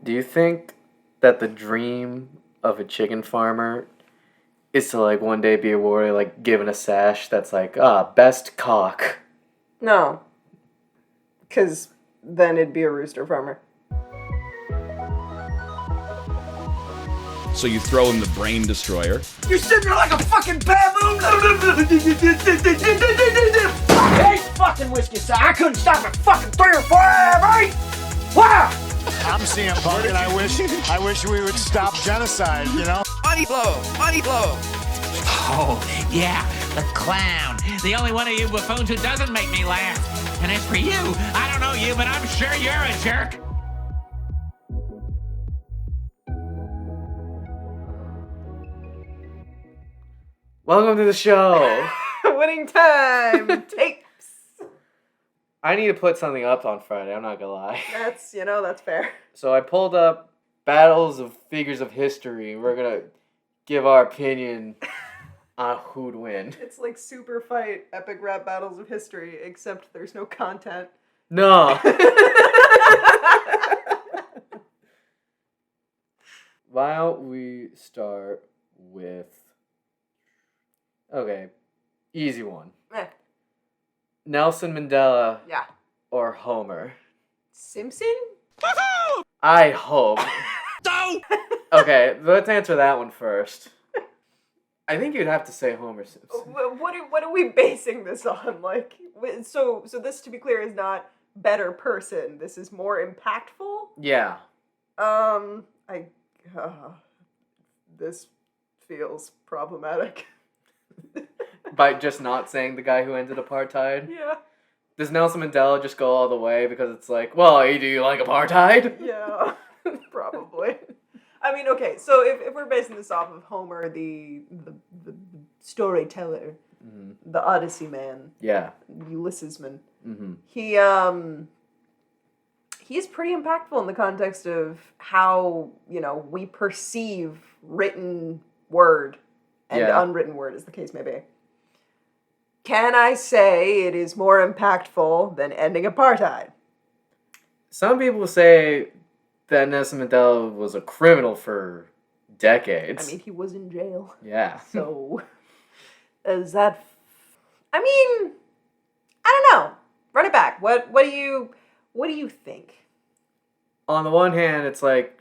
Do you think that the dream of a chicken farmer is to, like, one day be awarded, like, given a sash that's like, best cock? No. Because then it'd be a rooster farmer. So you throw him the brain destroyer. You're sitting there like a fucking baboon! Hey, fucking whiskey, sir! I couldn't stop at fucking 3 or 4, right? Wow! I'm CM Punk, and I wish we would stop genocide, you know? Money blow! Money blow! Oh, yeah, the clown. The only one of you buffoons who doesn't make me laugh. And as for you, I don't know you, but I'm sure you're a jerk. Welcome to the show. Winning time! Tapes! I need to put something up on Friday, I'm not gonna lie. That's fair. So I pulled up battles of figures of history. We're gonna give our opinion on who'd win. It's like super fight, epic rap battles of history, except there's no content. No. Why don't we start with... Okay, easy one. Nelson Mandela Yeah. or Homer? Simpson? I hope. No! Okay, let's answer that one first. I think you'd have to say Homer Simpson. What are we basing this on? Like, so this, to be clear, is not better person. This is more impactful. Yeah. This feels problematic. By just not saying the guy who ended apartheid? Yeah. Does Nelson Mandela just go all the way because it's like, well, hey, do you like apartheid? Yeah, probably. I mean, okay, so if we're basing this off of Homer, the storyteller, the Odyssey man, Yeah. Ulysses man, Mm-hmm. he's pretty impactful in the context of how, we perceive written word and unwritten word, as the case may be. Can I say it is more impactful than ending apartheid? Some people say that Nelson Mandela was a criminal for decades. I mean, he was in jail. Yeah. So, is that... I mean, I don't know. Run it back. What do you think? On the one hand, it's like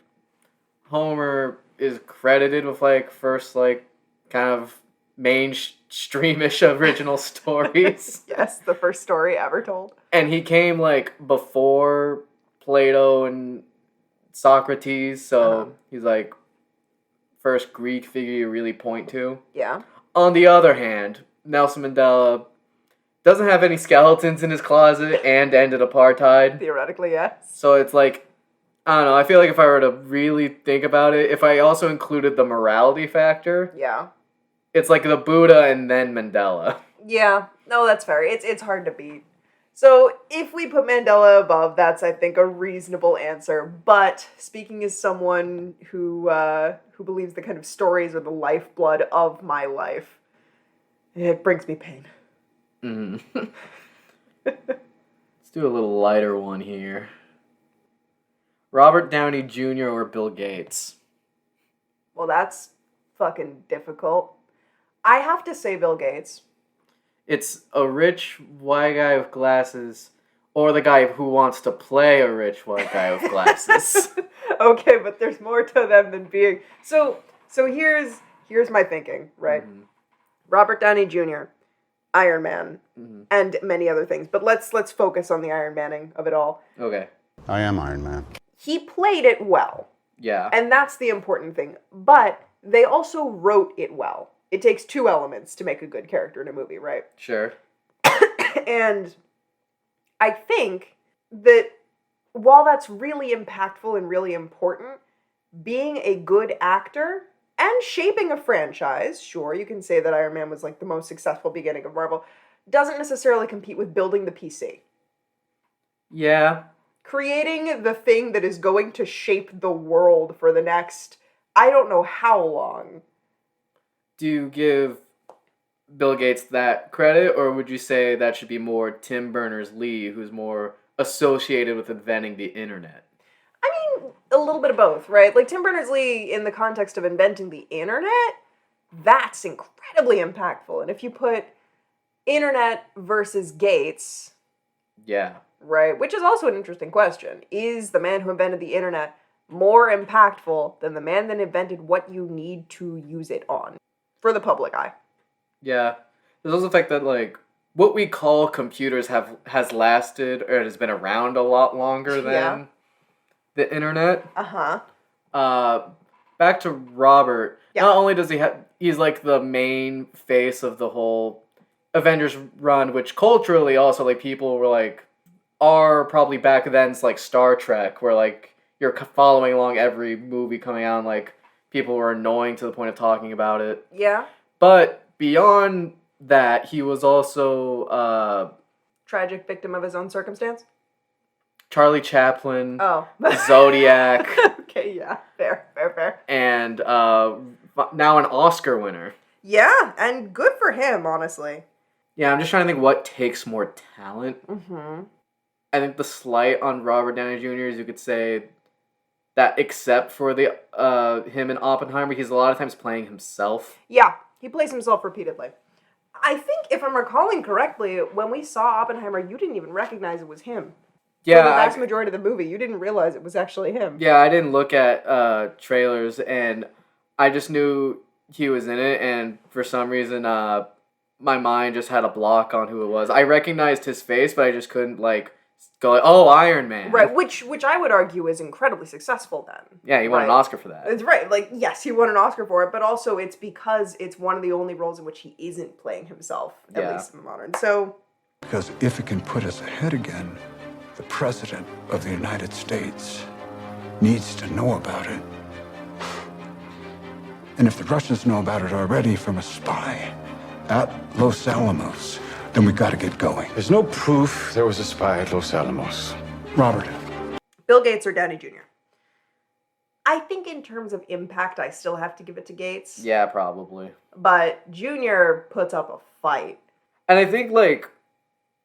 Homer is credited with like first like kind of mainstreamish original stories. Yes, the first story ever told. And he came like before Plato and Socrates, so he's like first Greek figure you really point to. Yeah. On the other hand, Nelson Mandela doesn't have any skeletons in his closet and ended apartheid. Theoretically, yes. So it's like, I don't know, I feel like if I were to really think about it, if I also included the morality factor, Yeah. it's like the Buddha and then Mandela. Yeah. No, that's fair. It's hard to beat. So if we put Mandela above, that's, I think, a reasonable answer. But speaking as someone who believes the kind of stories are the lifeblood of my life, it brings me pain. Mm. Let's do a little lighter one here. Robert Downey Jr. or Bill Gates? Well, that's fucking difficult. I have to say Bill Gates. It's a rich white guy with glasses, or the guy who wants to play a rich white guy with glasses. Okay, but there's more to them than being... So here's my thinking, right? Mm-hmm. Robert Downey Jr., Iron Man, and many other things. But let's focus on the Iron Manning of it all. Okay. I am Iron Man. He played it well. Yeah. And that's the important thing. But they also wrote it well. It takes two elements to make a good character in a movie, right? Sure. And I think that while that's really impactful and really important, being a good actor and shaping a franchise, sure, you can say that Iron Man was like the most successful beginning of Marvel, doesn't necessarily compete with building the PC. Yeah. Creating the thing that is going to shape the world for the next, I don't know how long. Do you give Bill Gates that credit, or would you say that should be more Tim Berners-Lee, who's more associated with inventing the internet? I mean, a little bit of both, right? Like Tim Berners-Lee, in the context of inventing the internet, that's incredibly impactful. And if you put internet versus Gates, Yeah. right, which is also an interesting question, is the man who invented the internet more impactful than the man that invented what you need to use it on for the public eye? Yeah. There's also the fact that, like, what we call computers has lasted or has been around a lot longer than the internet. Back to Robert. Yeah. Not only does he's like the main face of the whole Avengers run, which culturally also, like, people were like, are probably back then, it's like Star Trek, where, like, you're following along every movie coming out and, like, people were annoying to the point of talking about it. Yeah. But beyond that, he was also Tragic victim of his own circumstance? Charlie Chaplin, Oh. Zodiac, Okay, yeah. Fair. and now an Oscar winner. Yeah, and good for him, honestly. Yeah, I'm just trying to think what takes more talent. Mm-hmm. I think the slight on Robert Downey Jr. is you could say that except for the him in Oppenheimer, he's a lot of times playing himself. Yeah, he plays himself repeatedly. I think, if I'm recalling correctly, when we saw Oppenheimer, you didn't even recognize it was him. Yeah, For the vast majority of the movie, you didn't realize it was actually him. Yeah, I didn't look at trailers, and I just knew he was in it, and for some reason, my mind just had a block on who it was. I recognized his face, but I just couldn't, like, go like, oh, Iron Man. Right, which I would argue is incredibly successful then. Yeah, he won an Oscar for that. It's right, like, yes, he won an Oscar for it, but also it's because it's one of the only roles in which he isn't playing himself, at least in the modern. So, Because if it can put us ahead again, the President of the United States needs to know about it. And if the Russians know about it already from a spy at Los Alamos, then we gotta get going. There's no proof there was a spy at Los Alamos. Robert. Bill Gates or Downey Jr.? I think in terms of impact, I still have to give it to Gates. Yeah, probably. But Jr. puts up a fight. And I think, like,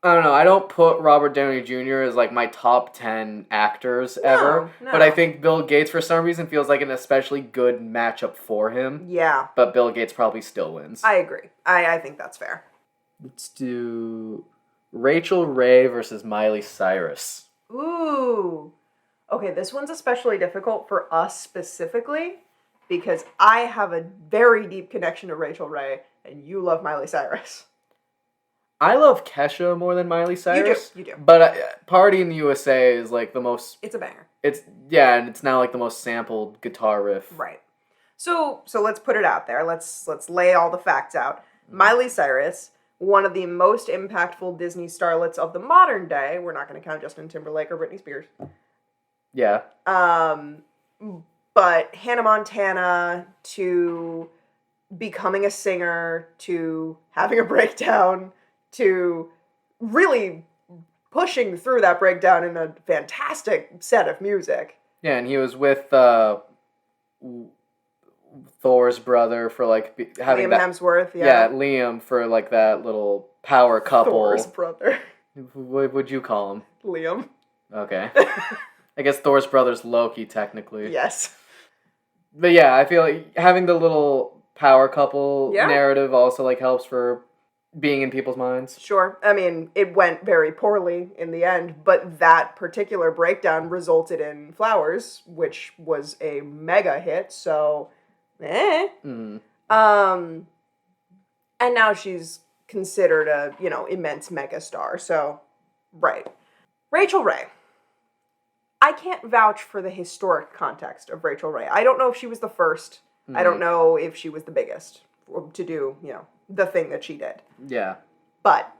I don't know, I don't put Robert Downey Jr. as, like, my top 10 actors ever. No. But I think Bill Gates, for some reason, feels like an especially good matchup for him. Yeah. But Bill Gates probably still wins. I agree. I think that's fair. Let's do Rachel Ray versus Miley Cyrus. Ooh. Okay, this one's especially difficult for us specifically because I have a very deep connection to Rachel Ray and you love Miley Cyrus. I love Kesha more than Miley Cyrus. You do. But Party in the USA is, like, the most... It's a banger. And it's now, like, the most sampled guitar riff. Right. So let's put it out there. Let's lay all the facts out. Miley Cyrus, one of the most impactful Disney starlets of the modern day. We're not going to count Justin Timberlake or Britney Spears. Yeah. But Hannah Montana to becoming a singer to having a breakdown to really pushing through that breakdown in a fantastic set of music. Yeah, and he was with Thor's brher for, like, having Liam that... Hemsworth, Yeah, Liam for, like, that little power couple. Thor's brother. What would you call him? Liam. Okay. I guess Thor's brother's Loki, technically. Yes. But yeah, I feel like having the little power couple narrative also, like, helps for being in people's minds. Sure. I mean, it went very poorly in the end, but that particular breakdown resulted in Flowers, which was a mega hit, so and now she's considered a, immense mega star, so right. Rachel Ray. I can't vouch for the historic context of Rachel Ray. I don't know if she was the first. I don't know if she was the biggest to do, the thing that she did. Yeah. But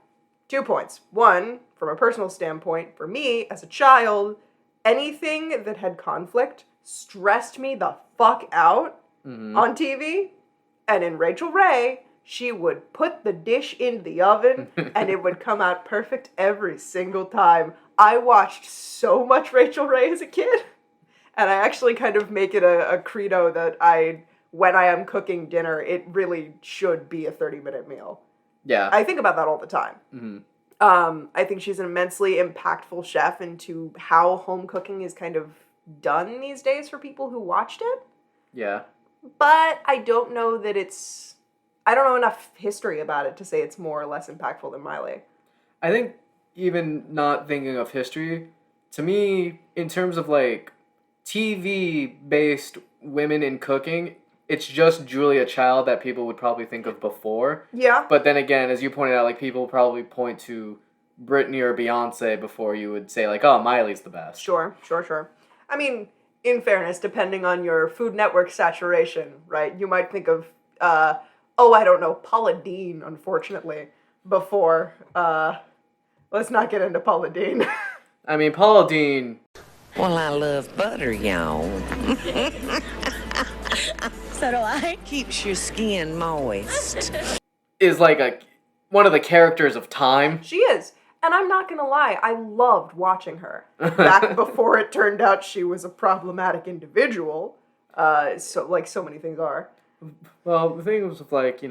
2 points. One, from a personal standpoint, for me, as a child, anything that had conflict stressed me the fuck out on TV. And in Rachel Ray, she would put the dish in the oven and it would come out perfect every single time. I watched so much Rachel Ray as a kid. And I actually kind of make it a credo that when I am cooking dinner, it really should be a 30-minute meal. Yeah. I think about that all the time. I think she's an immensely impactful chef into how home cooking is kind of done these days for people who watched it. Yeah. But I don't know that I don't know enough history about it to say it's more or less impactful than Miley. I think even not thinking of history, to me, in terms of like TV-based women in cooking, it's just Julia Child that people would probably think of before. Yeah. But then again, as you pointed out, like people probably point to Britney or Beyonce before you would say like, oh, Miley's the best. Sure. I mean, in fairness, depending on your Food Network saturation, right? You might think of, I don't know, Paula Deen, unfortunately, before. Let's not get into Paula Deen. I mean, Paula Deen. Well, I love butter, y'all. So do I. Keeps your skin moist. Is like one of the characters of Time. She is. And I'm not gonna lie, I loved watching her. Back before it turned out she was a problematic individual. So many things are. Well, the thing was with like,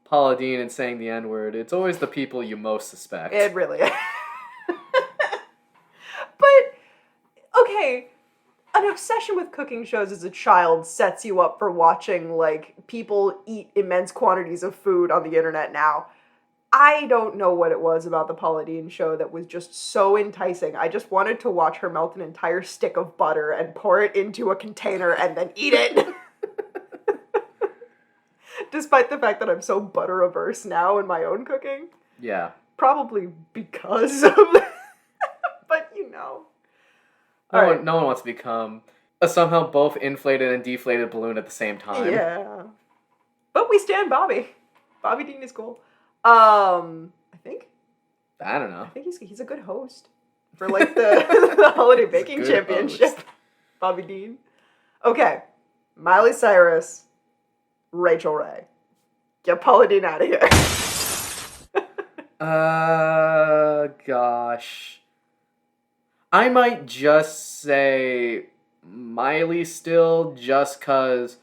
Paula Deen and saying the N-word, it's always the people you most suspect. It really is. But, okay, an obsession with cooking shows as a child sets you up for watching, like, people eat immense quantities of food on the internet now. I don't know what it was about the Paula Deen show that was just so enticing. I just wanted to watch her melt an entire stick of butter and pour it into a container and then eat it. Despite the fact that I'm so butter averse now in my own cooking. Yeah. Probably because of that. But No one wants to become a somehow both inflated and deflated balloon at the same time. Yeah. But we stand Bobby. Bobby Dean is cool. I think. I don't know. I think he's a good host for like the Holiday Baking Championship. Host. Bobby Dean. Okay. Miley Cyrus, Rachel Ray. Get Paula Deen out of here. Gosh. I might just say Miley still, just because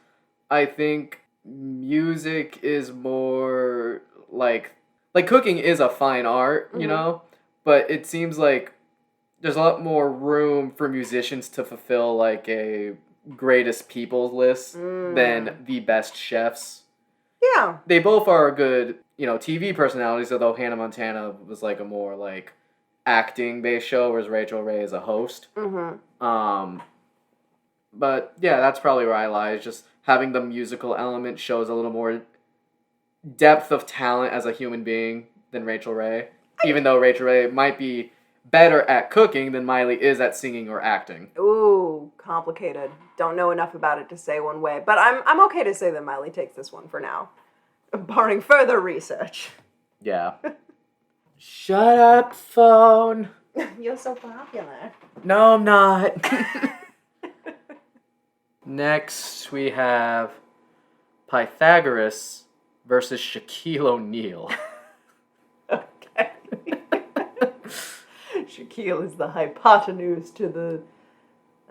I think music is more like cooking is a fine art, you know? But it seems like there's a lot more room for musicians to fulfill like a greatest people's list than the best chefs. Yeah. They both are good, TV personalities, although Hannah Montana was like a more like acting based show, whereas Rachel Ray is a host. But yeah, that's probably where I lie, is just having the musical element shows a little more depth of talent as a human being than Rachel Ray. Even though Rachel Ray might be better at cooking than Miley is at singing or acting. Ooh, complicated. Don't know enough about it to say one way, but I'm okay to say that Miley takes this one for now, barring further research. Yeah. Shut up, phone. You're so popular. No, I'm not. Next, we have Pythagoras versus Shaquille O'Neal. Okay. Shaquille is the hypotenuse to the,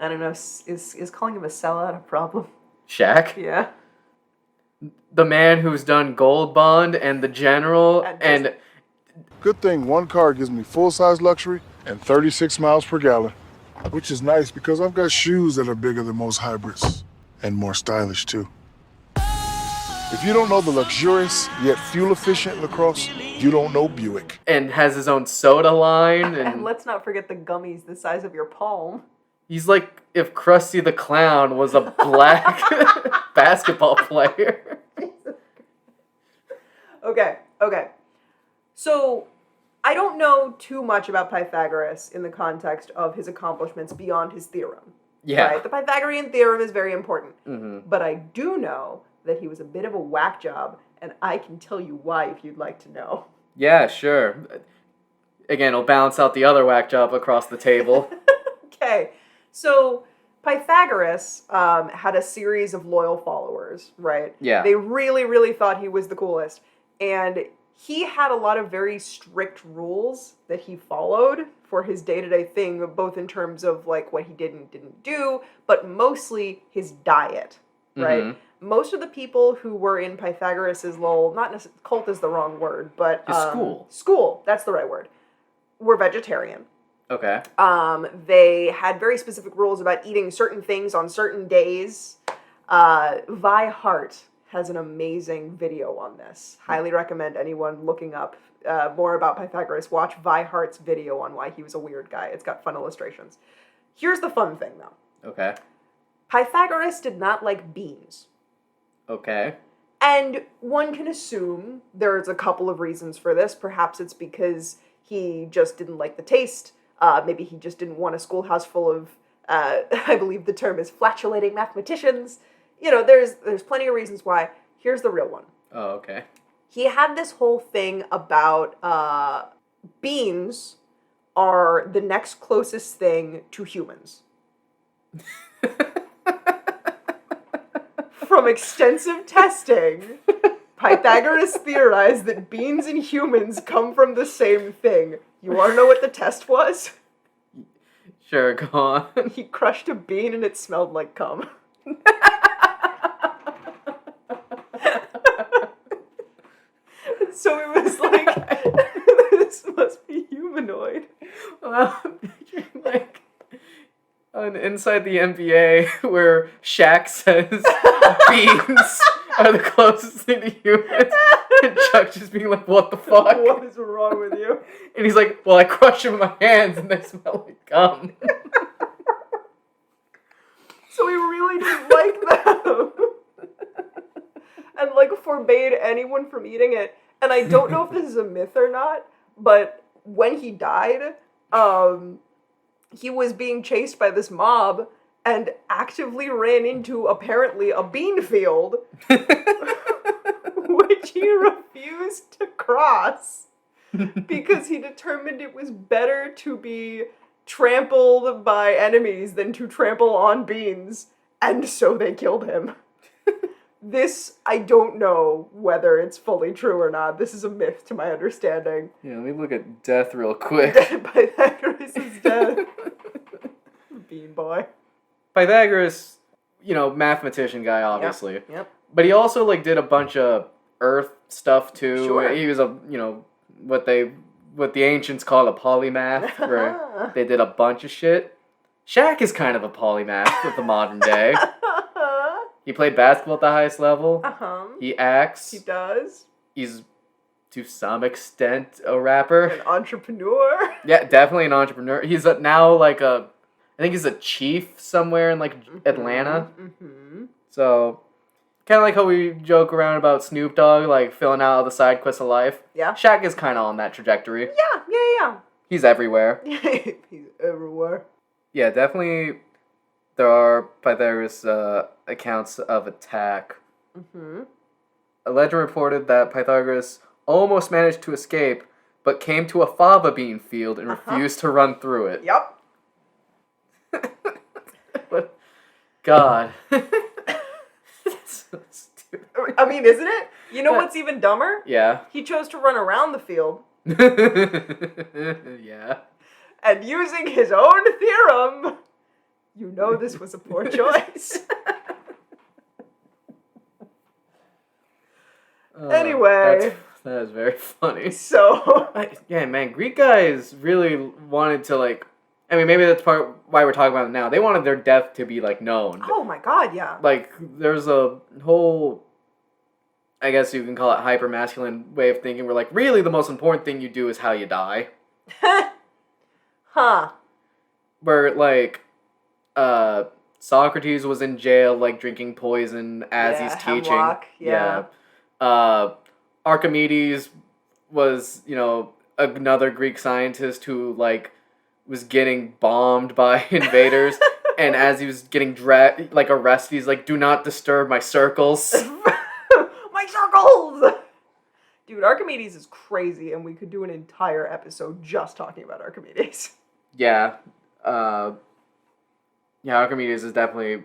I don't know, is calling him a sellout a problem? Shaq? Yeah. The man who's done Gold Bond and The General and Good thing one car gives me full-size luxury and 36 miles per gallon. Which is nice because I've got shoes that are bigger than most hybrids. And more stylish, too. If you don't know the luxurious yet fuel-efficient LaCrosse, you don't know Buick. and has his own soda line. And let's not forget the gummies the size of your palm. He's like if Krusty the Clown was a black basketball player. Okay. So, I don't know too much about Pythagoras in the context of his accomplishments beyond his theorem. Yeah. Right? The Pythagorean theorem is very important. Mm-hmm. But I do know that he was a bit of a whack job, and I can tell you why if you'd like to know. Yeah, sure. Again, it'll balance out the other whack job across the table. Okay. So, Pythagoras had a series of loyal followers, right? Yeah. They really, really thought he was the coolest. And he had a lot of very strict rules that he followed for his day-to-day thing, both in terms of like what he did and didn't do, but mostly his diet, right? Mm-hmm. Most of the people who were in Pythagoras's little, not necessarily, cult is the wrong word, but... His school. School, that's the right word, were vegetarian. Okay. They had very specific rules about eating certain things on certain days. Vi Hart has an amazing video on this. Highly recommend anyone looking up more about Pythagoras. Watch Vi Hart's video on why he was a weird guy. It's got fun illustrations. Here's the fun thing, though. Okay. Pythagoras did not like beans. Okay. And one can assume there's a couple of reasons for this. Perhaps it's because he just didn't like the taste. Maybe he just didn't want a schoolhouse full of, I believe the term is flatulating mathematicians. You know, there's plenty of reasons why. Here's the real one. Oh, okay. He had this whole thing about beans are the next closest thing to humans. From extensive testing, Pythagoras theorized that beans and humans come from the same thing. You want to know what the test was? Sure, go on. He crushed a bean and it smelled like cum. So it was like, this must be humanoid. Well, I'm picturing like on Inside the NBA where Shaq says beans are the closest thing to humans, and Chuck just being like, "What the fuck? What is wrong with you?" And he's like, "Well, I crushed them with my hands, and they smell like gum." So he really didn't like them, and like forbade anyone from eating it. And I don't know if this is a myth or not, but when he died, he was being chased by this mob and actively ran into, apparently, a bean field, which he refused to cross because he determined it was better to be trampled by enemies than to trample on beans, and so they killed him. This, I don't know whether it's fully true or not. This is a myth to my understanding. Yeah, let me look at death real quick. Pythagoras is dead. Bean boy. Pythagoras, mathematician guy, obviously. Yep. But he also, did a bunch of earth stuff, too. Sure. He was what the ancients call a polymath, where they did a bunch of shit. Shaq is kind of a polymath of the modern day. He played basketball at the highest level. Uh-huh. He acts. He does. He's, to some extent, a rapper. An entrepreneur. Yeah, definitely an entrepreneur. He's now, I think he's a chief somewhere in, Atlanta. Mm-hmm. So, kind of like how we joke around about Snoop Dogg, filling out all the side quests of life. Yeah. Shaq is kind of on that trajectory. Yeah. He's everywhere. He's everywhere. Yeah, definitely there are Pythagoras accounts of attack. Mm-hmm. A legend reported that Pythagoras almost managed to escape, but came to a fava bean field and refused to run through it. Yep. God. So stupid. I mean, isn't it? You know what's even dumber? Yeah. He chose to run around the field. Yeah. And using his own theorem, this was a poor choice. Anyway. That is very funny. So. Yeah, man, Greek guys really wanted to, maybe that's part why we're talking about it now. They wanted their death to be, known. Oh my god, yeah. There's a whole, I guess you can call it hyper-masculine way of thinking where, really the most important thing you do is how you die. Huh. Where, Socrates was in jail, drinking poison as he's teaching. Hemlock, yeah. Archimedes was, another Greek scientist who, was getting bombed by invaders, and as he was getting arrested, he's like, "Do not disturb my circles." My circles! Dude, Archimedes is crazy, and we could do an entire episode just talking about Archimedes. Yeah. Archimedes is definitely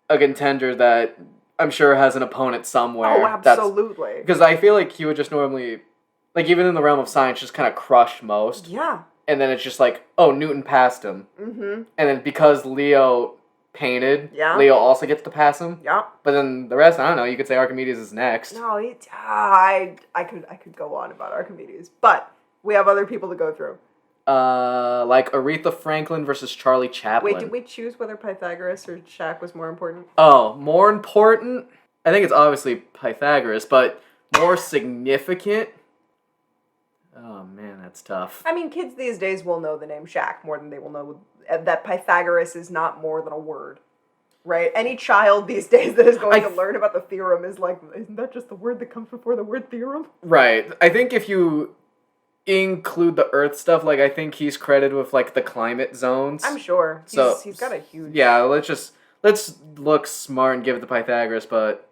a contender that I'm sure has an opponent somewhere. Oh, absolutely. Because I feel like he would just normally, even in the realm of science, just kind of crush most. Yeah. And then it's just Newton passed him. Mm-hmm. And then because Leo painted, yeah. Leo also gets to pass him. Yeah. But then the rest, I don't know, you could say Archimedes is next. No, I could go on about Archimedes, but we have other people to go through. Like Aretha Franklin versus Charlie Chaplin. Wait, did we choose whether Pythagoras or Shaq was more important? Oh, more important? I think it's obviously Pythagoras, but more significant? Oh man, that's tough. I mean, kids these days will know the name Shaq more than they will know that Pythagoras is not more than a word. Right? Any child these days that is going to learn about the theorem is like, isn't that just the word that comes before the word theorem? Right. I think if you include the Earth stuff, like I think he's credited with like the climate zones. I'm sure. He's got a huge... Yeah, let's look smart and give it to Pythagoras, but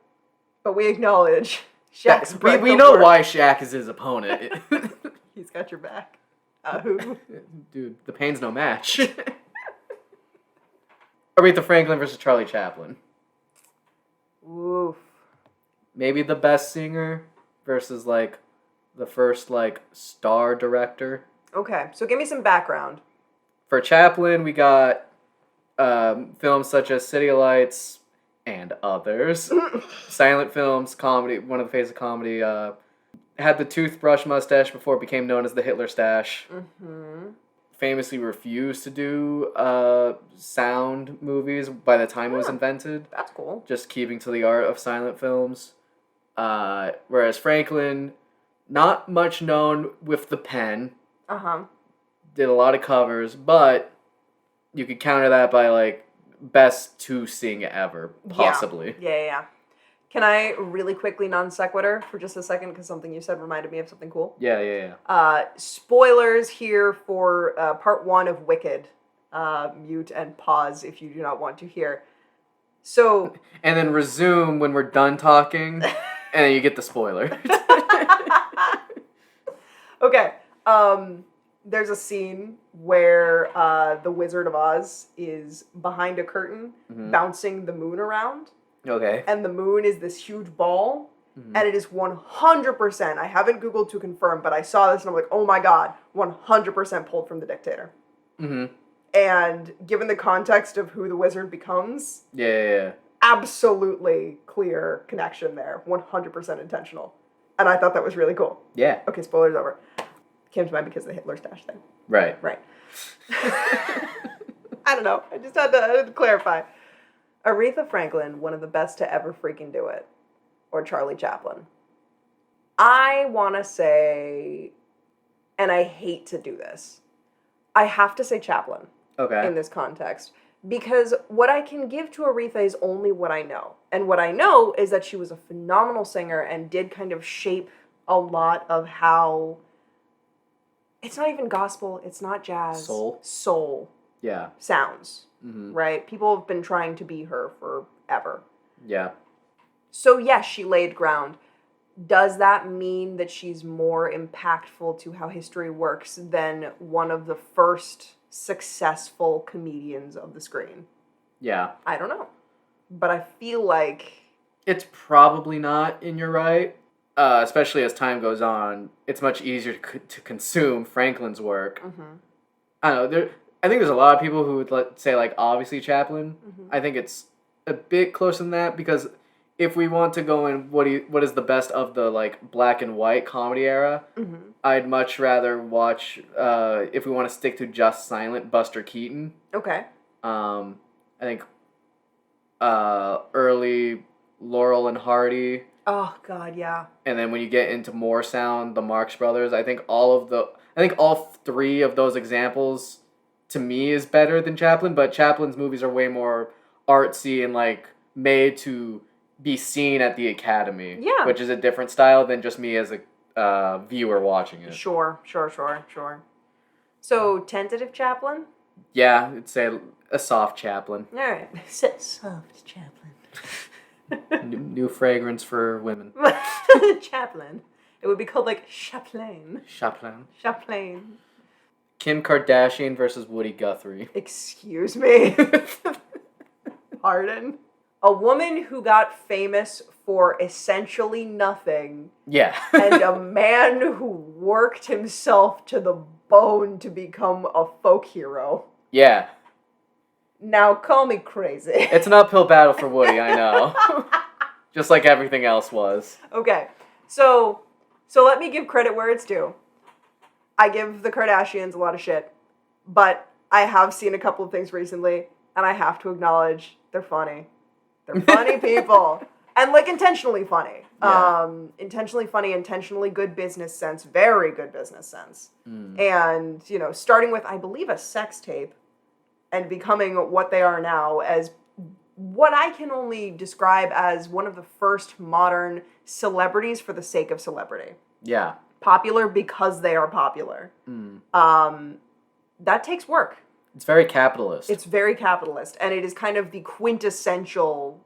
we acknowledge Shaq's we know why Shaq is his opponent. He's got your back. Who? Dude, the pain's no match. Aretha Franklin versus Charlie Chaplin. Oof. Maybe the best singer versus like the first like star director. Okay, so give me some background. For Chaplin, we got films such as City of Lights and others. Silent films, comedy, one of the faces of comedy. Had the toothbrush mustache before it became known as the Hitler stash. Mm-hmm. Famously refused to do sound movies by the time it was invented. That's cool. Just keeping to the art of silent films. Whereas Franklin, not much known with the pen. Uh-huh. Did a lot of covers, but you could counter that by like best to sing ever, possibly. Yeah. Can I really quickly non sequitur for just a second because something you said reminded me of something cool? Yeah. Spoilers here for part 1 of Wicked. Mute and pause if you do not want to hear. So... And then resume when we're done talking, and then you get the spoiler. Okay. There's a scene where the Wizard of Oz is behind a curtain, bouncing the moon around. Okay. And the moon is this huge ball, and it is 100%, I haven't Googled to confirm, but I saw this and I'm like, oh my god, 100% pulled from The Dictator. Mm-hmm. And given the context of who the wizard becomes, Yeah. absolutely clear connection there, 100% intentional. And I thought that was really cool. Yeah. Okay, spoilers over. Came to mind because of the Hitler stash thing. Right. I don't know, I just had to clarify. Aretha Franklin, one of the best to ever freaking do it. Or Charlie Chaplin. I want to say, and I hate to do this, I have to say Chaplin. Okay. In this context. Because what I can give to Aretha is only what I know. And what I know is that she was a phenomenal singer and did kind of shape a lot of how... It's not even gospel, it's not jazz. Soul. Yeah. Sounds. Mm-hmm. Right? People have been trying to be her forever. Yeah. So yes, she laid ground. Does that mean that she's more impactful to how history works than one of the first successful comedians of the screen? Yeah. I don't know. But I feel like... It's probably not, and you're right. Especially as time goes on, it's much easier to consume Franklin's work. Mm-hmm. I don't know, I think there's a lot of people who would say, like, obviously Chaplin. Mm-hmm. I think it's a bit closer than that, because if we want to go in what is the best of the, like, black and white comedy era, I'd much rather watch, if we want to stick to just silent, Buster Keaton. Okay. I think early Laurel and Hardy. Oh, God, yeah. And then when you get into more sound, the Marx Brothers, I think all 3 of those examples to me is better than Chaplin, but Chaplin's movies are way more artsy and like made to be seen at the Academy. Yeah. Which is a different style than just me as a viewer watching it. Sure. So, tentative Chaplin? Yeah, I'd say a soft Chaplin. All right. Soft Chaplin. New fragrance for women. Chaplin. It would be called like Chaplin. Chaplin. Kim Kardashian versus Woody Guthrie. Excuse me. Pardon? A woman who got famous for essentially nothing. Yeah. And a man who worked himself to the bone to become a folk hero. Yeah. Now call me crazy. It's an uphill battle for Woody, I know. Just like everything else was. Okay. So let me give credit where it's due. I give the Kardashians a lot of shit, but I have seen a couple of things recently, and I have to acknowledge they're funny. They're funny people. And, like, intentionally funny. Yeah. Intentionally funny, intentionally good business sense, very good business sense. And, you know, starting with, I believe, a sex tape and becoming what they are now as what I can only describe as one of the first modern celebrities for the sake of celebrity. Yeah. Popular because they are popular. That takes work. It's very capitalist. It's very capitalist, and it is kind of the quintessential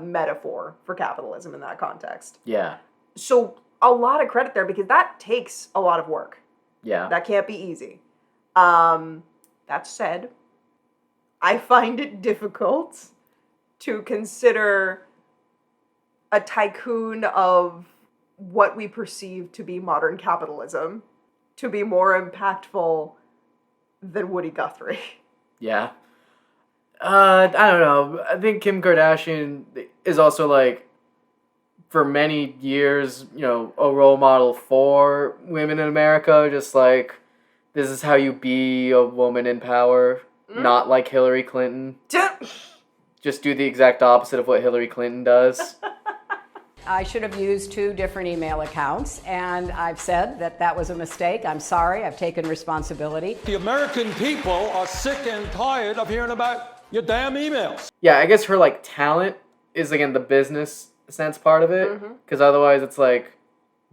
metaphor for capitalism in that context. Yeah. So a lot of credit there because that takes a lot of work. Yeah. That can't be easy. That said, I find it difficult to consider a tycoon of what we perceive to be modern capitalism to be more impactful than Woody Guthrie. Yeah. I don't know. I think Kim Kardashian is also, like, for many years, you know, a role model for women in America. Just like, this is how you be a woman in power. Not like Hillary Clinton. Just do the exact opposite of what Hillary Clinton does. I should have used 2 different email accounts, and I've said that that was a mistake. I'm sorry. I've taken responsibility. The American people are sick and tired of hearing about your damn emails. Yeah, I guess her, like, talent is, again, the business sense part of it. Because otherwise it's, like,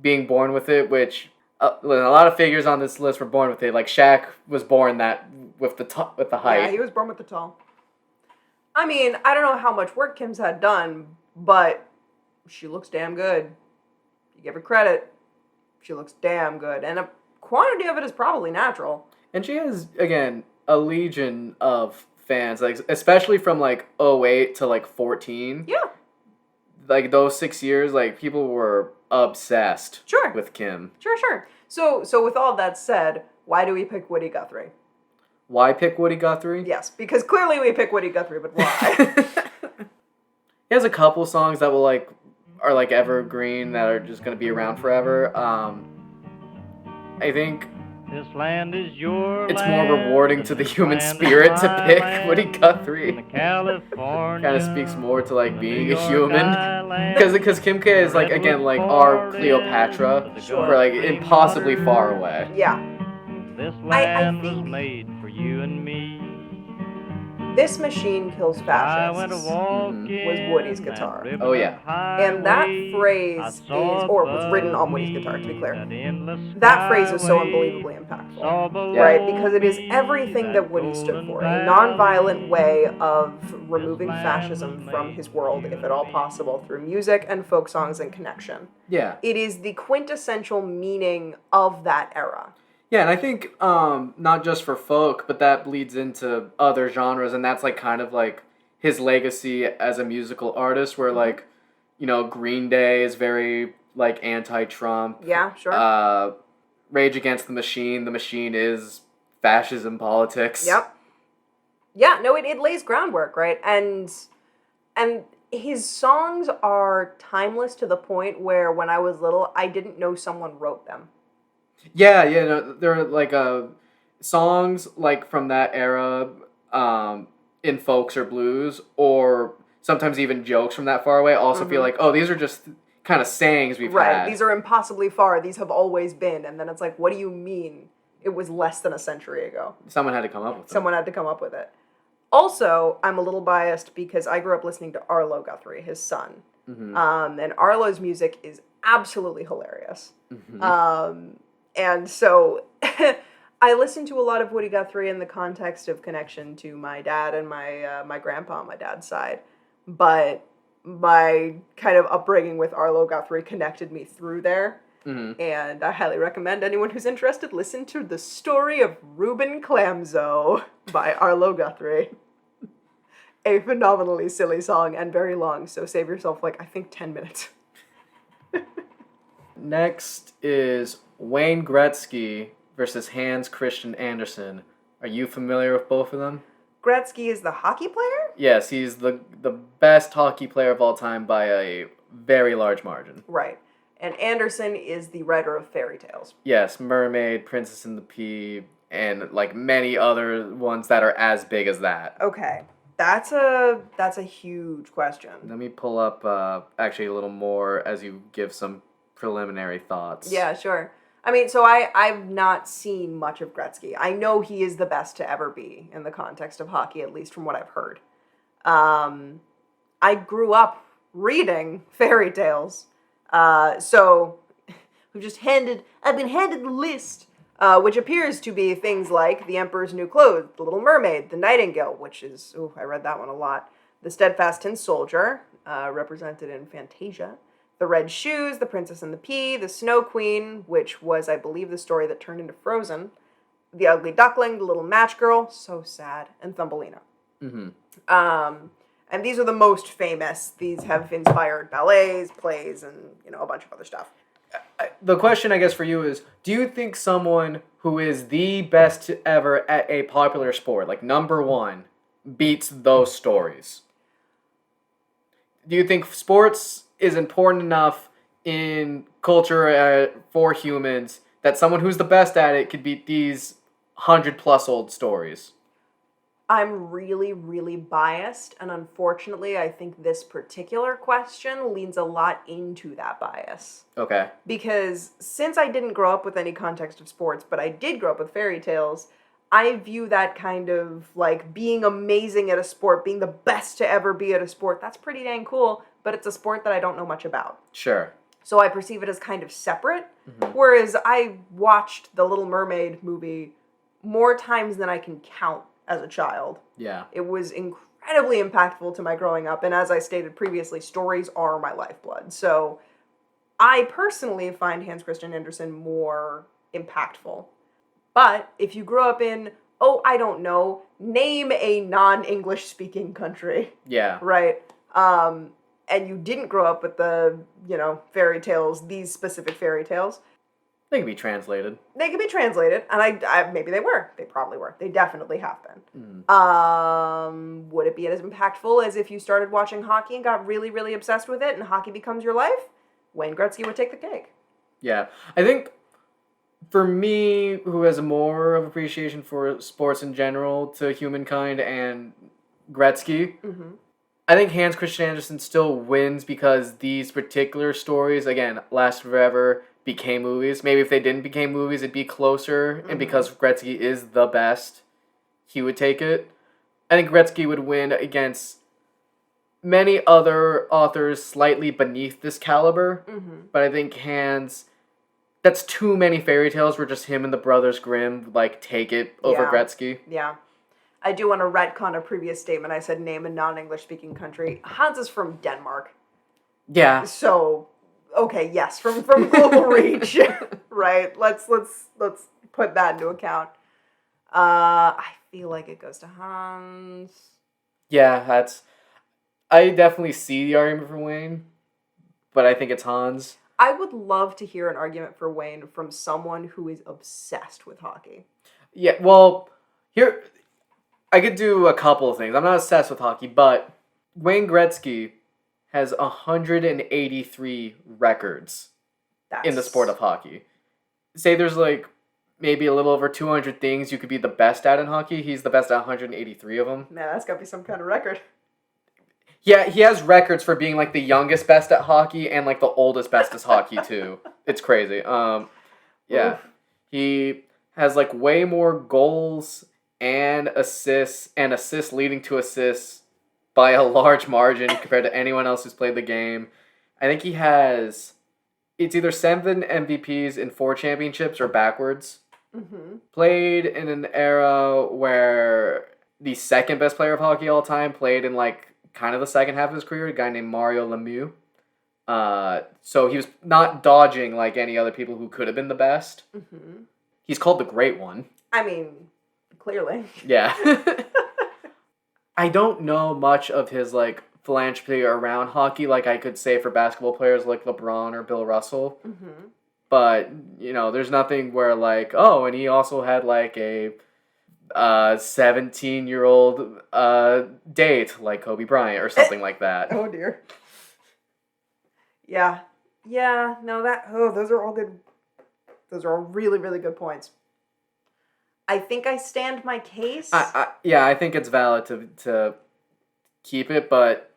being born with it, which a lot of figures on this list were born with it. Like, Shaq was born that with the height. Yeah, he was born with the tall. I mean, I don't know how much work Kim's had done, but she looks damn good. You give her credit. She looks damn good. And a quantity of it is probably natural. And she has, again, a legion of fans, like, especially from, like, 08 to, like, 14. Yeah. Like, those 6 years, like, people were obsessed with Kim. Sure. So with all that said, why do we pick Woody Guthrie? Why pick Woody Guthrie? Yes, because clearly we pick Woody Guthrie, but why? He has a couple songs that are like evergreen, that are just going to be around forever. I think this land is your it's more rewarding to the human spirit to pick Woody Guthrie. Kind of speaks more to, like, being a human. Because Kim K is, like, again, like, our Cleopatra. We're, like, impossibly far away. Yeah. This land was made for you and me. This Machine Kills Fascists was Woody's guitar. Oh, yeah. And that phrase was written on Woody's guitar, to be clear. That phrase is so unbelievably impactful, right? Because it is everything that Woody stood for. A non-violent way of removing fascism from his world, if at all possible, through music and folk songs and connection. Yeah. It is the quintessential meaning of that era. Yeah, and I think not just for folk, but that bleeds into other genres, and that's, like, kind of, like, his legacy as a musical artist, where, like, you know, Green Day is very, like, anti-Trump. Yeah, sure. Rage Against the Machine is fascism politics. Yep. Yeah, no, it lays groundwork, right? And his songs are timeless to the point where when I was little, I didn't know someone wrote them. Yeah, no, they're, like, songs, like, from that era, in folks or blues, or sometimes even jokes from that far away, also feel like, oh, these are just kind of sayings we've had. Right, these are impossibly far, these have always been, and then it's like, what do you mean it was less than a century ago? Someone had to come up with it. Someone had to come up with it. Also, I'm a little biased because I grew up listening to Arlo Guthrie, his son. And Arlo's music is absolutely hilarious. And so I listened to a lot of Woody Guthrie in the context of connection to my dad and my grandpa on my dad's side. But my kind of upbringing with Arlo Guthrie connected me through there. And I highly recommend anyone who's interested listen to The Story of Reuben Clamzo by Arlo Guthrie. A phenomenally silly song and very long, so save yourself, like, I think 10 minutes. Next is Wayne Gretzky versus Hans Christian Andersen. Are you familiar with both of them? Gretzky is the hockey player? Yes, he's the best hockey player of all time by a very large margin. Right. And Anderson is the writer of fairy tales. Yes, Mermaid, Princess and the Pea, and like many other ones that are as big as that. Okay. That's a huge question. Let me pull up actually a little more as you give some preliminary thoughts. Yeah, sure. I mean, so I've not seen much of Gretzky. I know he is the best to ever be in the context of hockey, at least from what I've heard. I grew up reading fairy tales. So I've been handed the list, which appears to be things like The Emperor's New Clothes, The Little Mermaid, The Nightingale, which is, I read that one a lot, The Steadfast Tin Soldier, represented in Fantasia, The Red Shoes, The Princess and the Pea, The Snow Queen, which was, I believe, the story that turned into Frozen, The Ugly Duckling, The Little Match Girl, so sad, and Thumbelina. Mm-hmm. And these are the most famous. These have inspired ballets, plays, and, a bunch of other stuff. The question, I guess, for you is, do you think someone who is the best ever at a popular sport, like number one, beats those stories? Do you think sports is important enough in culture for humans that someone who's the best at it could beat these 100+ old stories? I'm really, really biased, and unfortunately, I think this particular question leans a lot into that bias. Okay. Because since I didn't grow up with any context of sports, but I did grow up with fairy tales, I view that kind of, like, being amazing at a sport, being the best to ever be at a sport, that's pretty dang cool, but it's a sport that I don't know much about. Sure. So I perceive it as kind of separate, whereas I watched the Little Mermaid movie more times than I can count as a child. Yeah. It was incredibly impactful to my growing up, and as I stated previously, stories are my lifeblood. So I personally find Hans Christian Andersen more impactful. But if you grew up in, I don't know, name a non-English speaking country. Yeah. Right? And you didn't grow up with the, fairy tales, these specific fairy tales. They can be translated. They can be translated, and I maybe they were. They probably were. They definitely have been. Would it be as impactful as if you started watching hockey and got really, really obsessed with it, and hockey becomes your life? Wayne Gretzky would take the cake. Yeah. I think for me, who has more of appreciation for sports in general to humankind and Gretzky, I think Hans Christian Andersen still wins because these particular stories, again, last forever, became movies. Maybe if they didn't become movies, it'd be closer. And because Gretzky is the best, he would take it. I think Gretzky would win against many other authors slightly beneath this caliber. But I think Hans, that's too many fairy tales where just him and the Brothers Grimm, take it over Gretzky. Yeah. I do want to retcon a previous statement. I said name a non-English speaking country. Hans is from Denmark. Yeah. So, okay, yes, from global reach, right? Let's put that into account. I feel like it goes to Hans. Yeah, I definitely see the argument for Wayne, but I think it's Hans. I would love to hear an argument for Wayne from someone who is obsessed with hockey. Yeah, well, here, I could do a couple of things. I'm not obsessed with hockey, but Wayne Gretzky has 183 records in the sport of hockey. Say there's maybe a little over 200 things you could be the best at in hockey. He's the best at 183 of them. Man, that's got to be some kind of record. Yeah, he has records for being the youngest best at hockey and the oldest best at hockey too. It's crazy. Yeah. Oof. He has way more goals and assists leading to assists by a large margin compared to anyone else who's played the game. I think he has, it's either 7 MVPs in 4 championships or backwards. Played in an era where the second best player of hockey all time played in kind of the second half of his career, a guy named Mario Lemieux. So he was not dodging like any other people who could have been the best. He's called the Great One. I mean, clearly. Yeah. I don't know much of his philanthropy around hockey like I could say for basketball players like LeBron or Bill Russell. But, there's nothing where and he also had a 17-year-old date like Kobe Bryant or something like that. Oh dear. Yeah. Yeah, no, those are all good. Those are all really, really good points. I think I stand my case. I think it's valid to keep it, but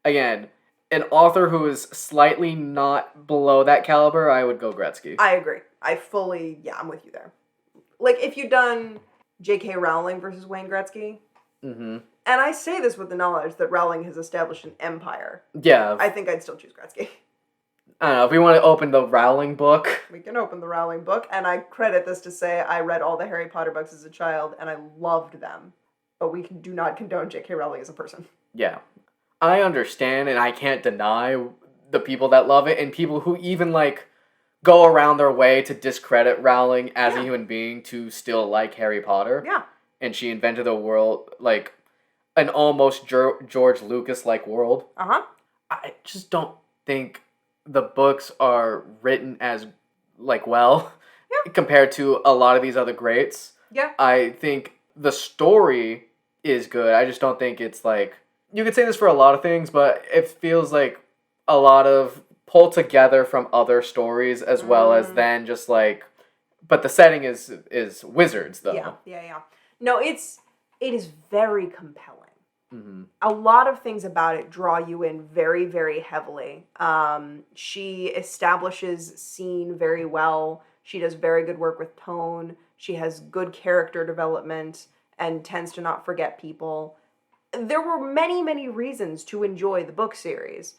again, an author who is slightly not below that caliber, I would go Gretzky. I agree. I'm with you there. Like, if you'd done J.K. Rowling versus Wayne Gretzky, and I say this with the knowledge that Rowling has established an empire. Yeah. I think I'd still choose Gretzky. I don't know, if we want to open the Rowling book. We can open the Rowling book, and I credit this to say I read all the Harry Potter books as a child, and I loved them. But we do not condone J.K. Rowling as a person. Yeah. I understand, and I can't deny the people that love it, and people who even, like, go around their way to discredit Rowling as a human being to still like Harry Potter. Yeah. And she invented a world, like, an almost George Lucas-like world. Uh-huh. I just don't think the books are written as, like, well, compared to a lot of these other greats. Yeah. I think the story is good. I just don't think it's, like... You could say this for a lot of things, but it feels like a lot of pulled together from other stories as well as then just, like... But the setting is wizards, though. Yeah. No, it is very compelling. Mm-hmm. A lot of things about it draw you in very, very heavily. She establishes scene very well. She does very good work with tone. She has good character development and tends to not forget people. There were many, many reasons to enjoy the book series.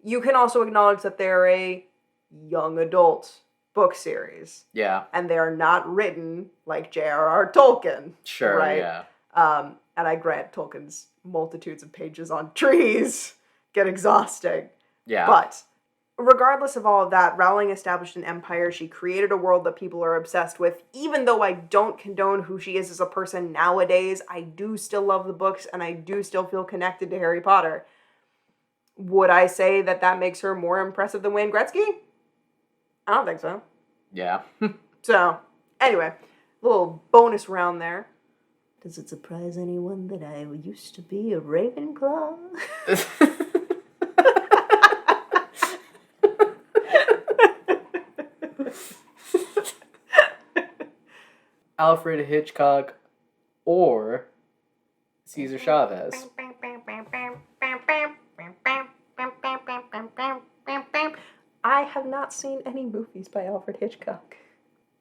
You can also acknowledge that they're a young adult book series. Yeah. And they are not written like J.R.R. Tolkien. Sure, right? yeah. And I grant Tolkien's multitudes of pages on trees get exhausting. Yeah. But regardless of all of that, Rowling established an empire. She created a world that people are obsessed with. Even though I don't condone who she is as a person nowadays, I do still love the books and I do still feel connected to Harry Potter. Would I say that makes her more impressive than Wayne Gretzky? I don't think so. Yeah. So, anyway, little bonus round there. Does it surprise anyone that I used to be a Ravenclaw? Alfred Hitchcock or Cesar Chavez. I have not seen any movies by Alfred Hitchcock.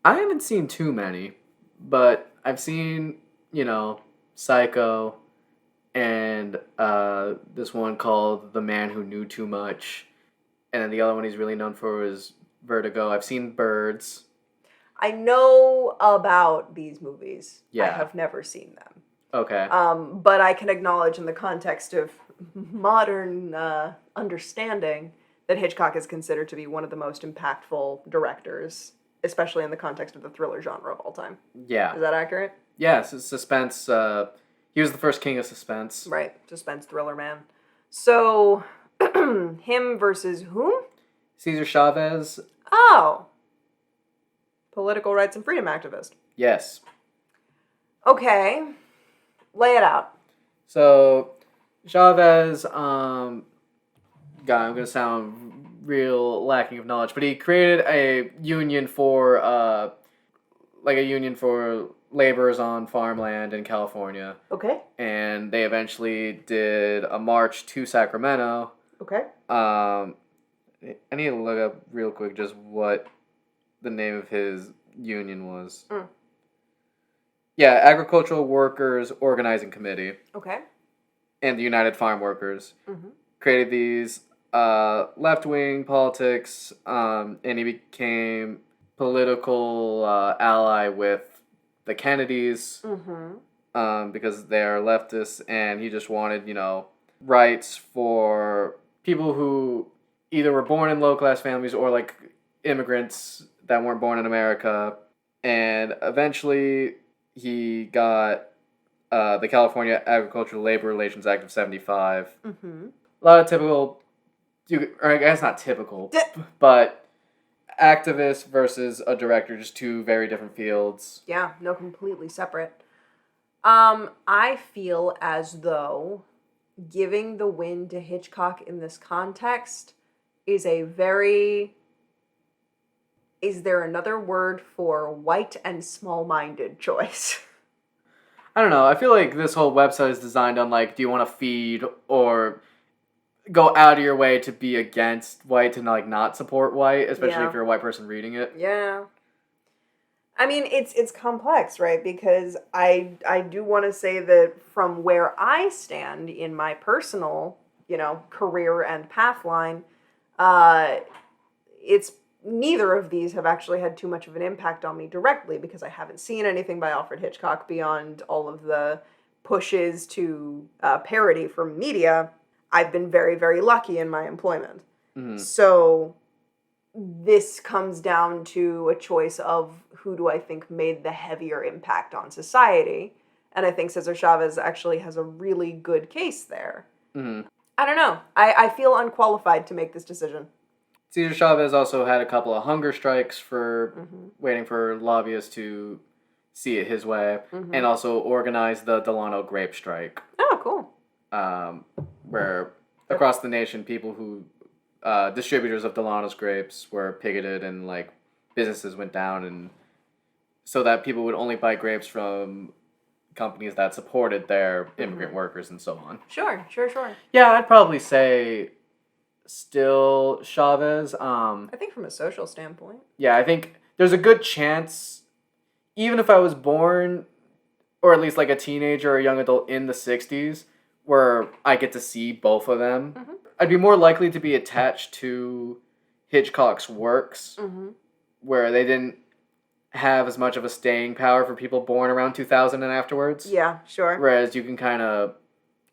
I haven't seen too many, but I've seen, Psycho and this one called The Man Who Knew Too Much. And then the other one he's really known for is Vertigo. I've seen Birds. I know about these movies. Yeah. I have never seen them. Okay. But I can acknowledge in the context of modern understanding that Hitchcock is considered to be one of the most impactful directors, especially in the context of the thriller genre of all time. Yeah. Is that accurate? Yeah, suspense. He was the first king of suspense. Right. Suspense thriller man. So, him versus whom? Cesar Chavez. Oh. Political rights and freedom activist. Yes. Okay. Lay it out. So, Chavez, God, I'm going to sound real lacking of knowledge, but he created a union for, laborers on farmland in California. Okay. And they eventually did a march to Sacramento. Okay. I need to look up real quick just what the name of his union was. Yeah, Agricultural Workers Organizing Committee. Okay. And the United Farm Workers. Mm-hmm. Created these left-wing politics, and he became political ally with the Kennedys, because they're leftists, and he just wanted, rights for people who either were born in low-class families or, like, immigrants that weren't born in America. And eventually he got the California Agricultural Labor Relations Act of 75. Mm-hmm. A lot of typical, or I guess not typical, but activist versus a director, just two very different fields. Yeah, no, completely separate. I feel as though giving the win to Hitchcock in this context is a very... Is there another word for white and small-minded choice? I don't know. I feel like this whole website is designed on, like, do you want to feed or go out of your way to be against white, to, like, not support white, especially if you're a white person reading it? Yeah. I mean, it's complex, right? Because I do want to say that from where I stand in my personal, career and path line, it's neither of these have actually had too much of an impact on me directly, because I haven't seen anything by Alfred Hitchcock beyond all of the pushes to parody from media. I've been very, very lucky in my employment. Mm-hmm. So this comes down to a choice of who do I think made the heavier impact on society. And I think Cesar Chavez actually has a really good case there. Mm-hmm. I don't know. I feel unqualified to make this decision. Cesar Chavez also had a couple of hunger strikes for waiting for lobbyists to see it his way, and also organized the Delano grape strike. Oh, cool. Where across the nation, people who, distributors of Delano's grapes were picketed, and like businesses went down, and so that people would only buy grapes from companies that supported their immigrant workers and so on. Sure. Yeah, I'd probably say still Chavez. I think from a social standpoint. Yeah, I think there's a good chance, even if I was born, or at least like a teenager or a young adult in the 60s, where I get to see both of them, I'd be more likely to be attached to Hitchcock's works, where they didn't have as much of a staying power for people born around 2000 and afterwards. Yeah, sure. Whereas you can kind of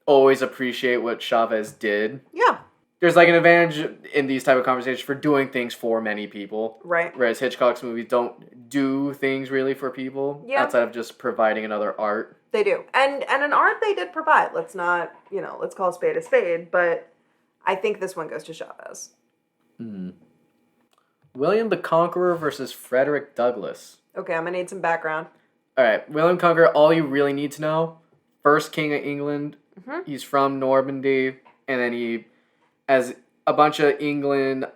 always appreciate what Chavez did. Yeah. There's like an advantage in these type of conversations for doing things for many people. Right. Whereas Hitchcock's movies don't do things really for people outside of just providing another art. They do. And an art they did provide. Let's not, let's call a spade, but I think this one goes to Chavez. William the Conqueror versus Frederick Douglass. Okay, I'm going to need some background. All right, William Conqueror, all you really need to know, first king of England, he's from Normandy, and then he, as a bunch of England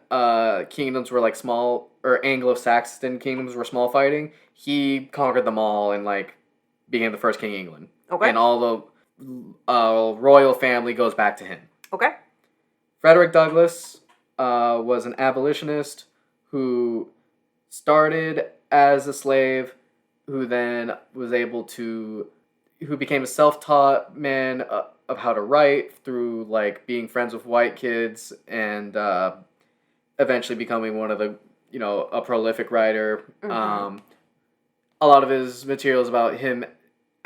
kingdoms were like small, or Anglo-Saxon kingdoms were small fighting, he conquered them all and like became the first king of England. Okay. And all the royal family goes back to him. Okay. Frederick Douglass was an abolitionist who started as a slave, who then was who became a self-taught man of how to write through like being friends with white kids, and eventually becoming one of the, a prolific writer. A lot of his materials about him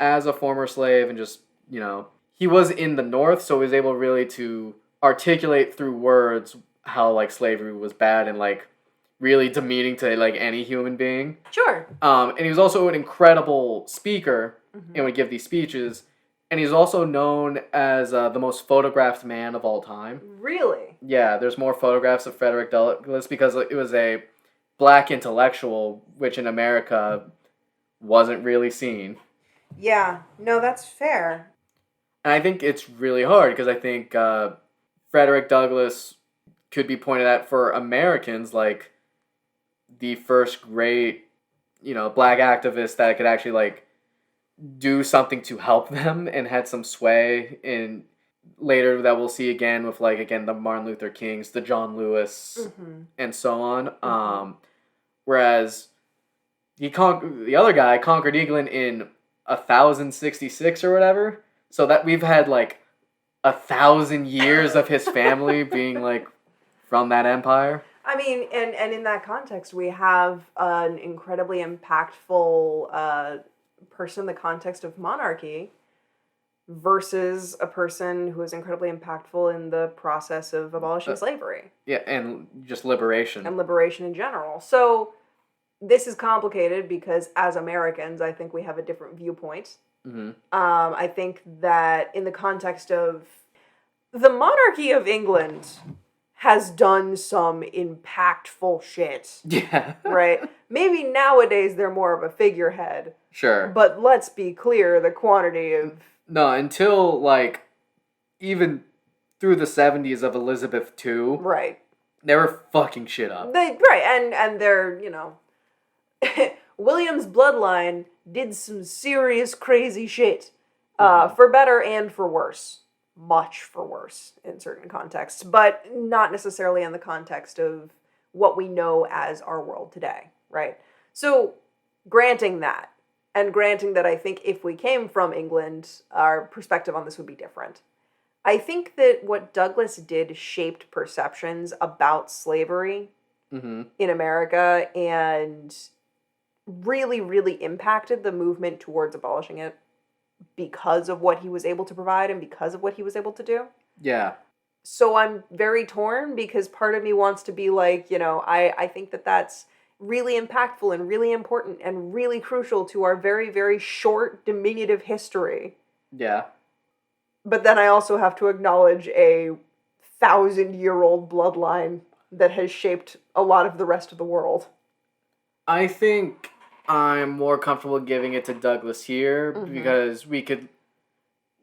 as a former slave, and just, he was in the North, so he was able really to articulate through words how like slavery was bad and like really demeaning to like any human being. Sure. And he was also an incredible speaker and would give these speeches. And he's also known as the most photographed man of all time. Really? Yeah, there's more photographs of Frederick Douglass because it was a black intellectual, which in America wasn't really seen. Yeah, no, that's fair. And I think it's really hard because I think Frederick Douglass could be pointed at for Americans like the first great, black activist that could actually like do something to help them and had some sway in later that we'll see again with like, again, the Martin Luther Kings, the John Lewis, and so on. Whereas the other guy conquered England in 1066 or whatever. So that we've had like 1,000 years of his family being like from that empire. I mean, and in that context, we have an incredibly impactful person in the context of monarchy versus a person who is incredibly impactful in the process of abolishing slavery. Yeah, and just liberation. And liberation in general. So this is complicated because as Americans, I think we have a different viewpoint. I think that in the context of the monarchy of England has done some impactful shit. Yeah. Right? Maybe nowadays they're more of a figurehead. Sure. But let's be clear, the quantity of... No, until, like, even through the 70s of Elizabeth II. Right. They were fucking shit up. And they're, William's bloodline did some serious crazy shit. For better and for worse. Much for worse in certain contexts, but not necessarily in the context of what we know as our world today, right? So, granting that, and granting that I think if we came from England, our perspective on this would be different. I think that what Douglas did shaped perceptions about slavery in America and really, really impacted the movement towards abolishing it because of what he was able to provide and because of what he was able to do. Yeah. So I'm very torn because part of me wants to be like, I think that that's really impactful and really important and really crucial to our very, very short, diminutive history. Yeah. But then I also have to acknowledge a 1,000-year-old bloodline that has shaped a lot of the rest of the world. I think I'm more comfortable giving it to Douglas here because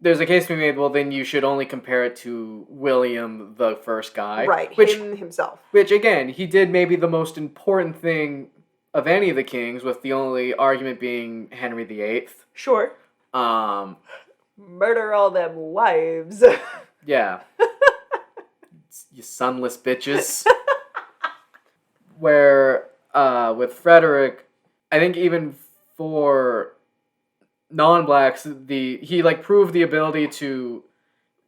there's a case to be made, well, then you should only compare it to William, the first guy. Right, him himself. Which, again, he did maybe the most important thing of any of the kings, with the only argument being Henry VIII. Sure. Murder all them wives. Yeah. You sonless bitches. Where, with Frederick, I think even for non-blacks, he proved the ability to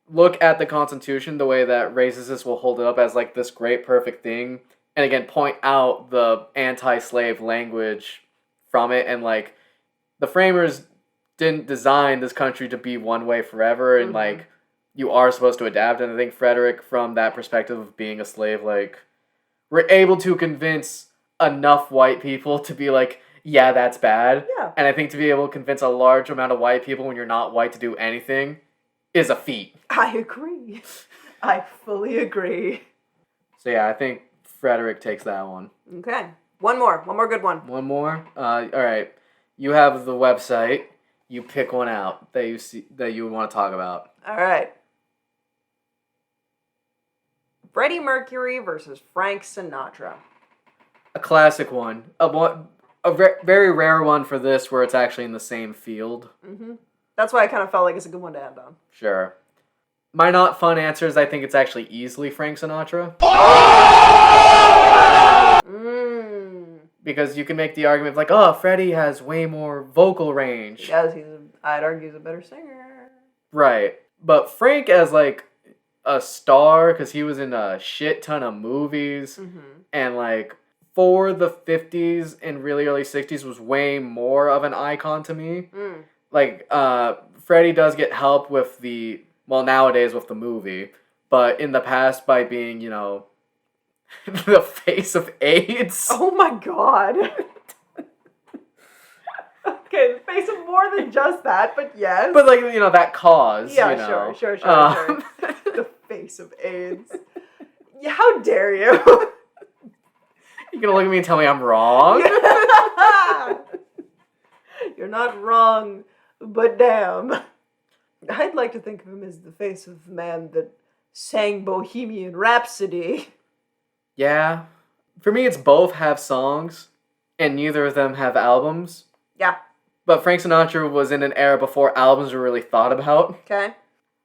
look at the Constitution the way that racists will hold it up as this great perfect thing, and again point out the anti-slave language from it, and the framers didn't design this country to be one way forever, and you are supposed to adapt. And I think Frederick, from that perspective of being a slave, we're able to convince enough white people to be yeah, that's bad. Yeah. And I think to be able to convince a large amount of white people when you're not white to do anything is a feat. I agree. I fully agree. So yeah, I think Frederick takes that one. Okay. One more good one. One more? All right. You have the website. You pick one out that you would want to talk about. All right. Freddie Mercury versus Frank Sinatra. A classic one. A very rare one for this, where it's actually in the same field. That's why I kind of felt like it's a good one to end on. Sure. My not fun answer is I think it's actually easily Frank Sinatra. Because you can make the argument of Freddie has way more vocal range. Yes, I'd argue he's a better singer. Right. But Frank as a star, because he was in a shit ton of movies, and for the 50s and really early 60s was way more of an icon to me. Freddie does get help with nowadays with the movie, but in the past by being, the face of AIDS. Oh my god. Okay, the face of more than just that, but yes. But that cause, Yeah, sure. The face of AIDS. Yeah, how dare you? You gonna look at me and tell me I'm wrong? You're not wrong, but damn. I'd like to think of him as the face of the man that sang Bohemian Rhapsody. Yeah. For me, it's both have songs, and neither of them have albums. Yeah. But Frank Sinatra was in an era before albums were really thought about. Okay.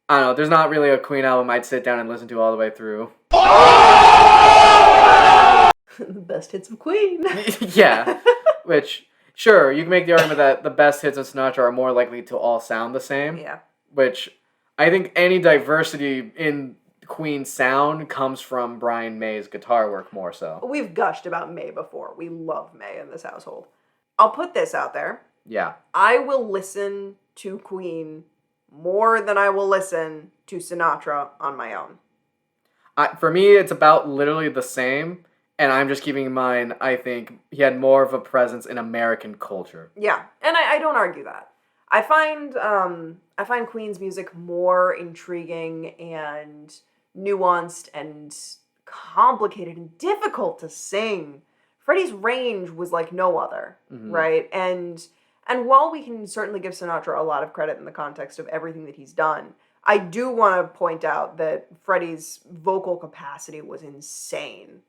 I don't know, there's not really a Queen album I'd sit down and listen to all the way through. The best hits of Queen. Yeah. Which, sure, you can make the argument that the best hits of Sinatra are more likely to all sound the same. Yeah. Which, I think any diversity in Queen's sound comes from Brian May's guitar work more so. We've gushed about May before. We love May in this household. I'll put this out there. Yeah. I will listen to Queen more than I will listen to Sinatra on my own. For me, it's about literally the same, and I'm just keeping in mind, I think he had more of a presence in American culture. Yeah, and I don't argue that. I find Queen's music more intriguing and nuanced and complicated and difficult to sing. Freddie's range was like no other, right? And while we can certainly give Sinatra a lot of credit in the context of everything that he's done, I do want to point out that Freddie's vocal capacity was insane.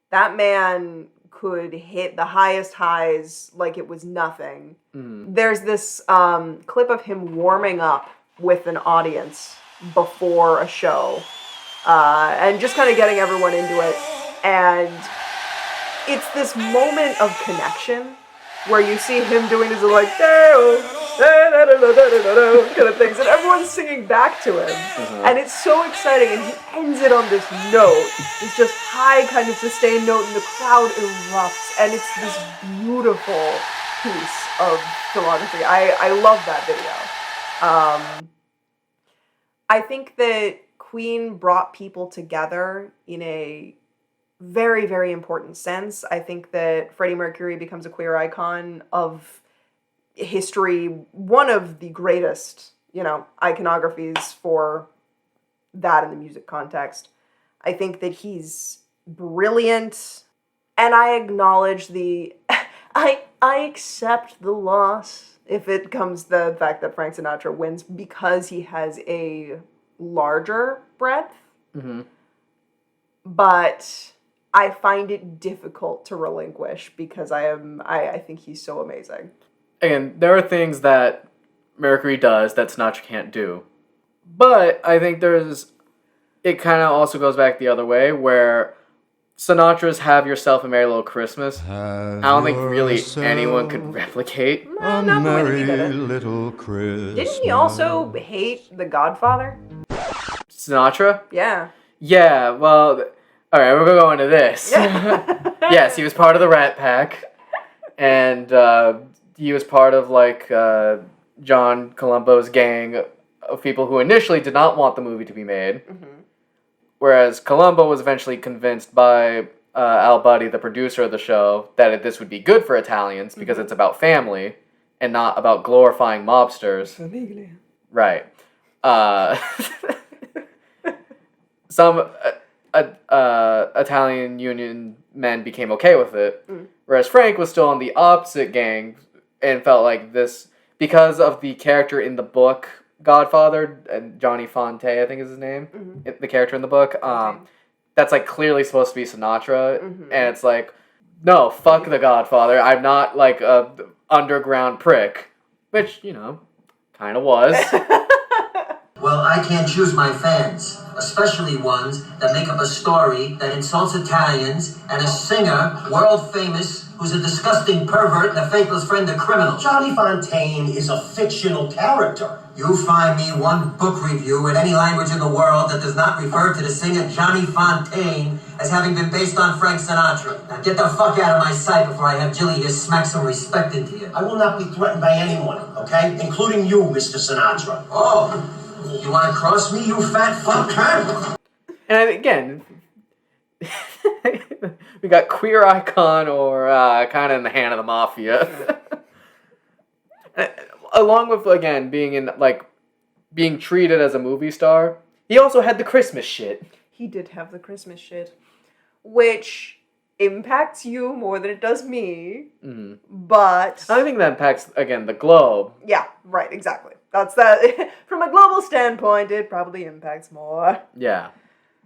That man could hit the highest highs like it was nothing. There's this clip of him warming up with an audience before a show and just kind of getting everyone into it. And it's this moment of connection where you see him doing his like kind of things, and everyone's singing back to him, and it's so exciting. And he ends it on this note, this just high kind of sustained note, and the crowd erupts, and it's this beautiful piece of filmography. I love that video. I think that Queen brought people together in a very, very important sense. I think that Freddie Mercury becomes a queer icon of history, one of the greatest, iconographies for that in the music context. I think that he's brilliant, and I acknowledge I accept the loss if it comes the fact that Frank Sinatra wins because he has a larger breadth. But I find it difficult to relinquish because I think he's so amazing. Again, there are things that Mercury does that Sinatra can't do. But I think it kind of also goes back the other way, where Sinatra's Have Yourself a Merry Little Christmas, I don't think really anyone could replicate. Not the way he did it. Little Christmas. Didn't he also hate The Godfather? Sinatra? Yeah. Yeah, well, alright, we're going to go into this. Yes, he was part of the Rat Pack, and he was part of, John Colombo's gang of people who initially did not want the movie to be made. Whereas Colombo was eventually convinced by Al Buddy, the producer of the show, that this would be good for Italians because it's about family and not about glorifying mobsters. Famiglia. Right. Some Italian Union men became okay with it, whereas Frank was still on the opposite gang and felt like this, because of the character in the book Godfather, Johnny Fonte, I think is his name, the character in the book, that's clearly supposed to be Sinatra, and it's no, fuck the Godfather, I'm not a underground prick, which, kind of was. Well, I can't choose my fans, especially ones that make up a story that insults Italians and a singer, world famous, who's a disgusting pervert and a faithless friend of criminals. Johnny Fontaine is a fictional character. You find me one book review in any language in the world that does not refer to the singer Johnny Fontaine as having been based on Frank Sinatra. Now get the fuck out of my sight before I have Jilly here smack some respect into you. I will not be threatened by anyone, okay? Including you, Mr. Sinatra. Oh, you want to cross me, you fat fuck, huh? And again, we got queer icon or kind of in the hand of the mafia. Along with, again, being treated as a movie star, he also had the Christmas shit. He did have the Christmas shit, which impacts you more than it does me, but... I think that impacts, again, the globe. Yeah, right, exactly. That's that. From a global standpoint, it probably impacts more. Yeah.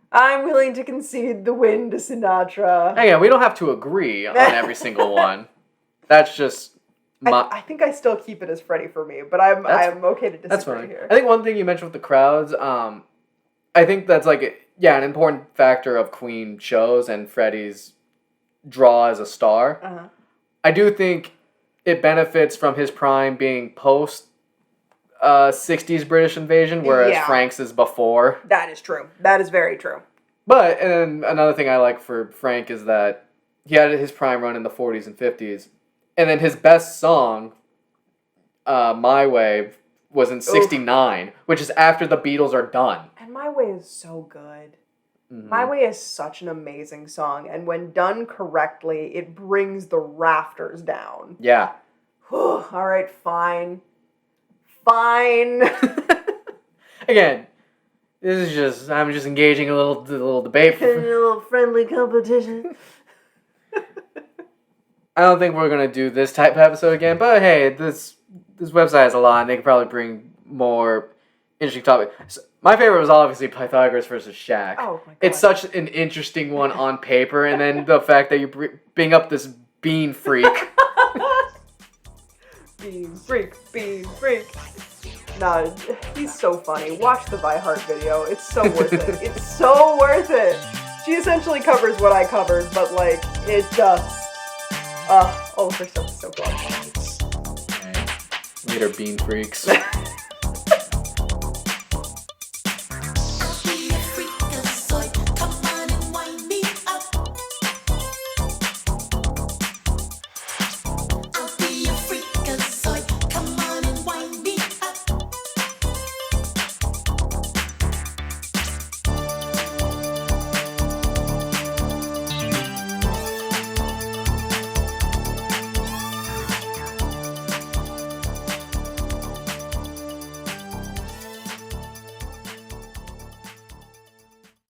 I'm willing to concede the win to Sinatra. Again, we don't have to agree on every single one. That's just... I think I still keep it as Freddie for me, but I'm okay to disagree that's fine. here. I think one thing you mentioned with the crowds, I think that's an important factor of Queen shows and Freddie's draw as a star. I do think it benefits from his prime being post 60s British invasion, whereas Frank's is before. That is true. That is very true. But, and another thing I like for Frank is that he had his prime run in the 40s and 50s. And then his best song, My Way, was in 69, which is after the Beatles are done. And My Way is so good. My Way is such an amazing song. And when done correctly, it brings the rafters down. Yeah. All right, fine. Fine. Again, I'm just engaging a little debate. A little friendly competition. I don't think we're going to do this type of episode again, but hey, this website has a lot, and they could probably bring more interesting topic. So, my favorite was obviously Pythagoras versus Shaq. Oh my god. It's such an interesting one on paper, and then the fact that you bring up this bean freak. Bean freak. Nah, he's so funny. Watch the By Heart video. It's so worth it. It's so worth it. She essentially covers what I covered, but like, it just... her stuff is so fun. Later, bean freaks.